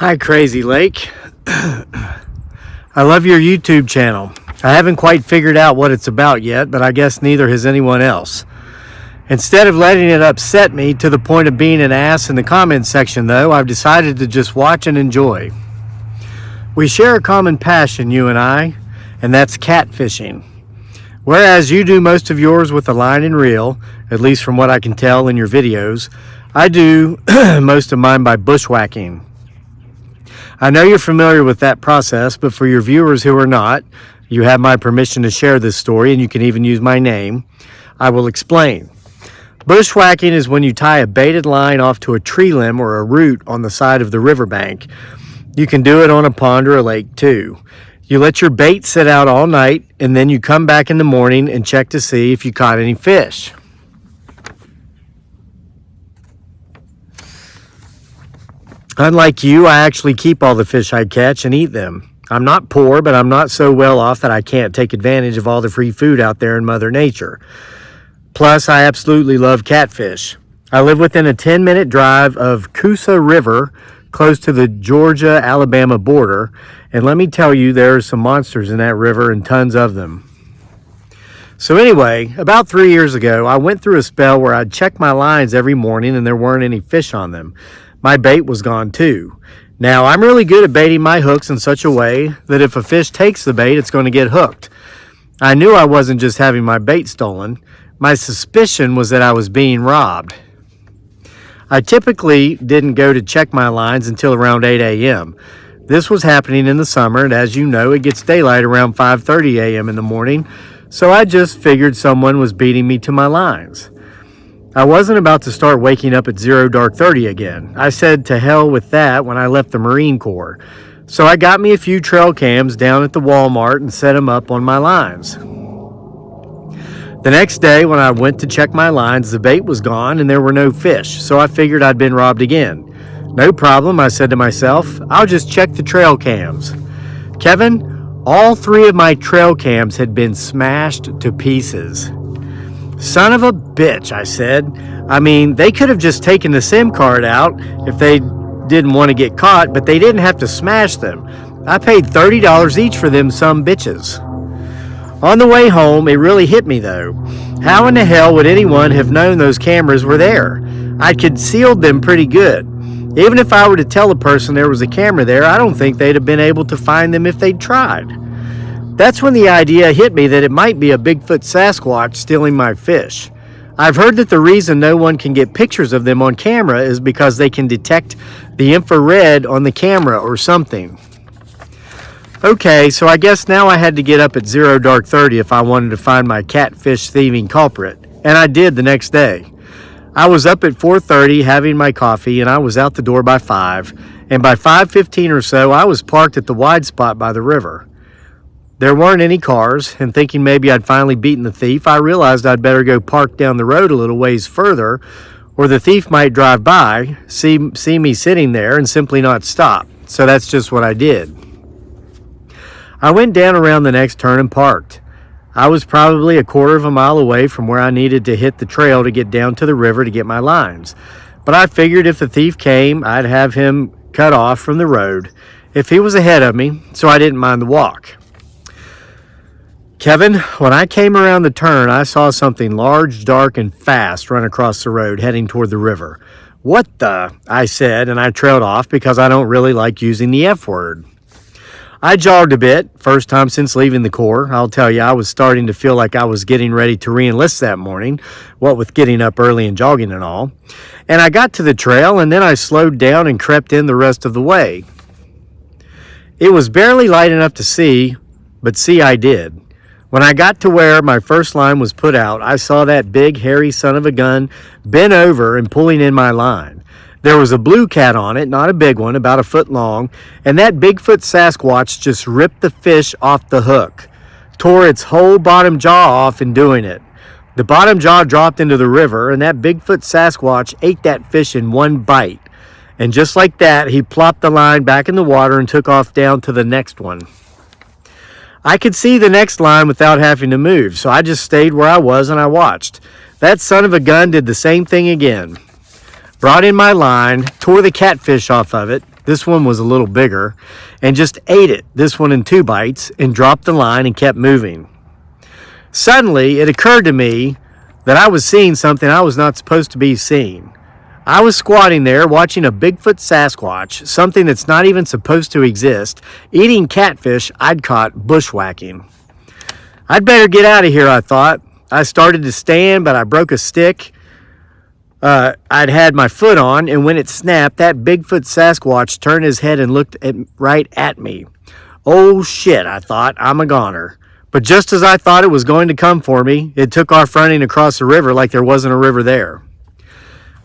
Hi, Crazy Lake. I love your YouTube channel. I haven't quite figured out what it's about yet, but I guess neither has anyone else. Instead of letting it upset me to the point of being an ass in the comments section, though, I've decided to just watch and enjoy. We share a common passion, you and I, and that's catfishing. Whereas you do most of yours with a line and reel, at least from what I can tell in your videos, I do most of mine by bushwhacking. I know you're familiar with that process, but for your viewers who are not, you have my permission to share this story, and you can even use my name. I will explain. Bushwhacking is when you tie a baited line off to a tree limb or a root on the side of the riverbank. You can do it on a pond or a lake too. You let your bait sit out all night, and then you come back in the morning and check to see if you caught any fish. Unlike you, I actually keep all the fish I catch and eat them. I'm not poor, but I'm not so well off that I can't take advantage of all the free food out there in Mother Nature. Plus, I absolutely love catfish. I live within a 10-minute drive of Coosa River, close to the Georgia-Alabama border, and let me tell you, there are some monsters in that river and tons of them. So anyway, about 3 years ago, I went through a spell where I'd check my lines every morning and there weren't any fish on them. My bait was gone too. Now, I'm really good at baiting my hooks in such a way that if a fish takes the bait, it's going to get hooked. I knew I wasn't just having my bait stolen. My suspicion was that I was being robbed. I typically didn't go to check my lines until around 8 a.m. This was happening in the summer, and as you know, it gets daylight around 5:30 a.m. in the morning, so I just figured someone was beating me to my lines. I wasn't about to start waking up at 0:30 again. I said to hell with that when I left the Marine Corps. So I got me a few trail cams down at the Walmart and set them up on my lines. The next day when I went to check my lines, the bait was gone and there were no fish, so I figured I'd been robbed again. No problem, I said to myself, I'll just check the trail cams. Kevin, all 3 of my trail cams had been smashed to pieces. Son of a bitch, I said. I mean, they could have just taken the SIM card out if they didn't want to get caught, but they didn't have to smash them. I paid $30 each for them some bitches. On the way home, it really hit me though. How in the hell would anyone have known those cameras were there? I'd concealed them pretty good. Even if I were to tell a person there was a camera there, I don't think they'd have been able to find them if they'd tried. That's when the idea hit me that it might be a Bigfoot Sasquatch stealing my fish. I've heard that the reason no one can get pictures of them on camera is because they can detect the infrared on the camera or something. Okay, so I guess now I had to get up at 0:30 if I wanted to find my catfish thieving culprit, and I did the next day. I was up at 4:30 having my coffee, and I was out the door by 5, and by 5:15 or so, I was parked at the wide spot by the river. There weren't any cars, and thinking maybe I'd finally beaten the thief, I realized I'd better go park down the road a little ways further, or the thief might drive by, see me sitting there, and simply not stop. So that's just what I did. I went down around the next turn and parked. I was probably a quarter of a mile away from where I needed to hit the trail to get down to the river to get my lines. But I figured if the thief came, I'd have him cut off from the road if he was ahead of me, so I didn't mind the walk. Kevin, when I came around the turn, I saw something large, dark, and fast run across the road heading toward the river. What the? I said, and I trailed off because I don't really like using the F word. I jogged a bit, first time since leaving the Corps. I'll tell you, I was starting to feel like I was getting ready to re-enlist that morning, what with getting up early and jogging and all. And I got to the trail, and then I slowed down and crept in the rest of the way. It was barely light enough to see, but see I did. When I got to where my first line was put out, I saw that big, hairy son of a gun bent over and pulling in my line. There was a blue cat on it, not a big one, about a foot long, and that Bigfoot Sasquatch just ripped the fish off the hook, tore its whole bottom jaw off in doing it. The bottom jaw dropped into the river, and that Bigfoot Sasquatch ate that fish in one bite. And just like that, he plopped the line back in the water and took off down to the next one. I could see the next line without having to move, so I just stayed where I was and I watched. That son of a gun did the same thing again. Brought in my line, tore the catfish off of it. This one was a little bigger, and just ate it, this one in 2 bites, and dropped the line and kept moving. Suddenly, it occurred to me that I was seeing something I was not supposed to be seeing. I was squatting there watching a Bigfoot Sasquatch, something that's not even supposed to exist, eating catfish I'd caught bushwhacking. I'd better get out of here, I thought. I started to stand, but I broke a stick I'd had my foot on, and when it snapped, that Bigfoot Sasquatch turned his head and looked right at me. Oh shit, I thought, I'm a goner. But just as I thought it was going to come for me, it took off running across the river like there wasn't a river there.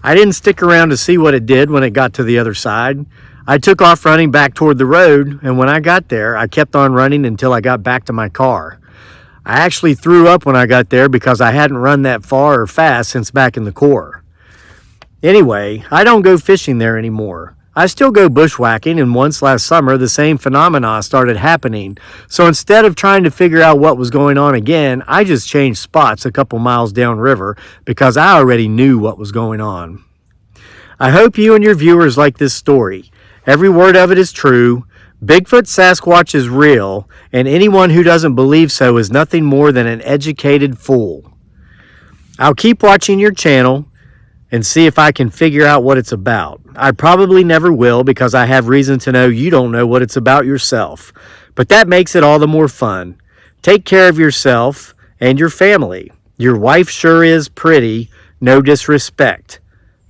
I didn't stick around to see what it did when it got to the other side. I took off running back toward the road, and when I got there, I kept on running until I got back to my car. I actually threw up when I got there because I hadn't run that far or fast since back in the Corps. Anyway, I don't go fishing there anymore. I still go bushwhacking, and once last summer, the same phenomena started happening. So instead of trying to figure out what was going on again, I just changed spots a couple miles downriver because I already knew what was going on. I hope you and your viewers like this story. Every word of it is true. Bigfoot Sasquatch is real, and anyone who doesn't believe so is nothing more than an educated fool. I'll keep watching your channel and see if I can figure out what it's about. I probably never will because I have reason to know you don't know what it's about yourself. But that makes it all the more fun. Take care of yourself and your family. Your wife sure is pretty. No disrespect.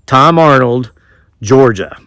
Tom Arnold, Georgia.